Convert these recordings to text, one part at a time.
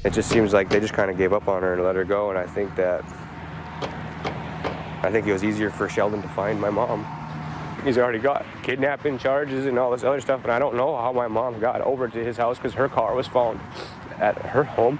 It just seems like they just kind of gave up on her and let her go, and I think it was easier for Sheldon to find my mom. He's already got kidnapping charges and all this other stuff, and I don't know how my mom got over to his house because her car was found at her home.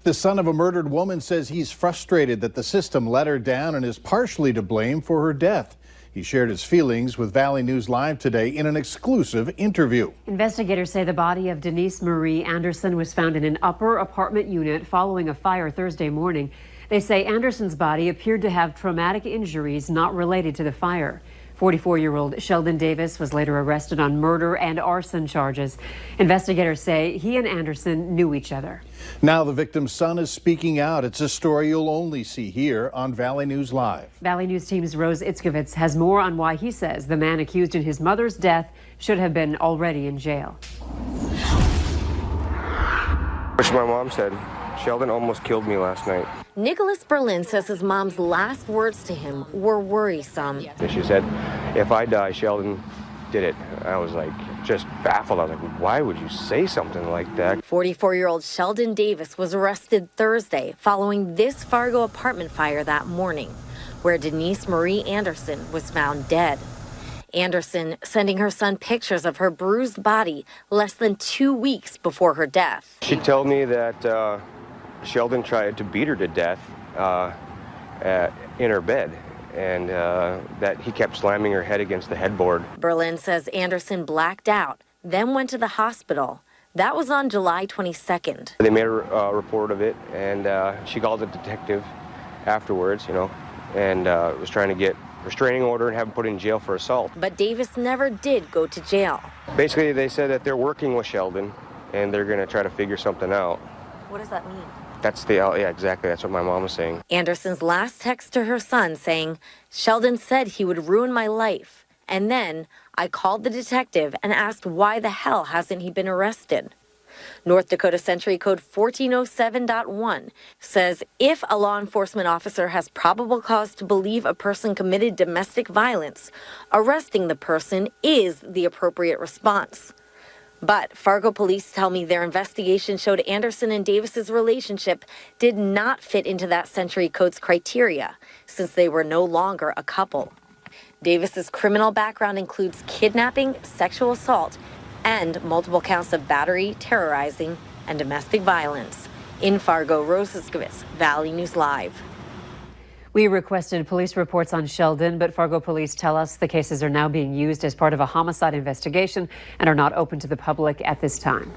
The son of a murdered woman says he's frustrated that the system let her down and is partially to blame for her death. He shared his feelings with Valley News Live today in an exclusive interview. Investigators say the body of Denise Marie Anderson was found in an upper apartment unit following a fire Thursday morning. They say Anderson's body appeared to have traumatic injuries not related to the fire. 44-year-old Sheldon Davis was later arrested on murder and arson charges. Investigators say he and Anderson knew each other. Now the victim's son is speaking out. It's a story you'll only see here on Valley News Live. Valley News Team's Rose Itzkovitz has more on why he says the man accused in his mother's death should have been already in jail. Which my mom said, Sheldon almost killed me last night. Nicholas Berlin says his mom's last words to him were worrisome. And she said, if I die, Sheldon did it. I was like, just baffled. I was like, why would you say something like that? 44-year-old Sheldon Davis was arrested Thursday following this Fargo apartment fire that morning, where Denise Marie Anderson was found dead. Anderson sending her son pictures of her bruised body less than 2 weeks before her death. She told me that Sheldon tried to beat her to death in her bed, and that he kept slamming her head against the headboard. Berlin says Anderson blacked out, then went to the hospital. That was on July 22nd. They made a report of it, and she called a detective afterwards, and was trying to get restraining order and have him put in jail for assault. But Davis never did go to jail. Basically, they said that they're working with Sheldon, and they're going to try to figure something out. What does that mean? Yeah, exactly. That's what my mom was saying. Anderson's last text to her son saying, Sheldon said he would ruin my life. And then I called the detective and asked why the hell hasn't he been arrested? North Dakota Century Code 1407.1 says if a law enforcement officer has probable cause to believe a person committed domestic violence, arresting the person is the appropriate response. But Fargo police tell me their investigation showed Anderson and Davis's relationship did not fit into that Century Code's criteria, since they were no longer a couple. Davis's criminal background includes kidnapping, sexual assault, and multiple counts of battery, terrorizing, and domestic violence. In Fargo, Rose Itzkovitz, Valley News Live. We requested police reports on Sheldon, but Fargo police tell us the cases are now being used as part of a homicide investigation and are not open to the public at this time.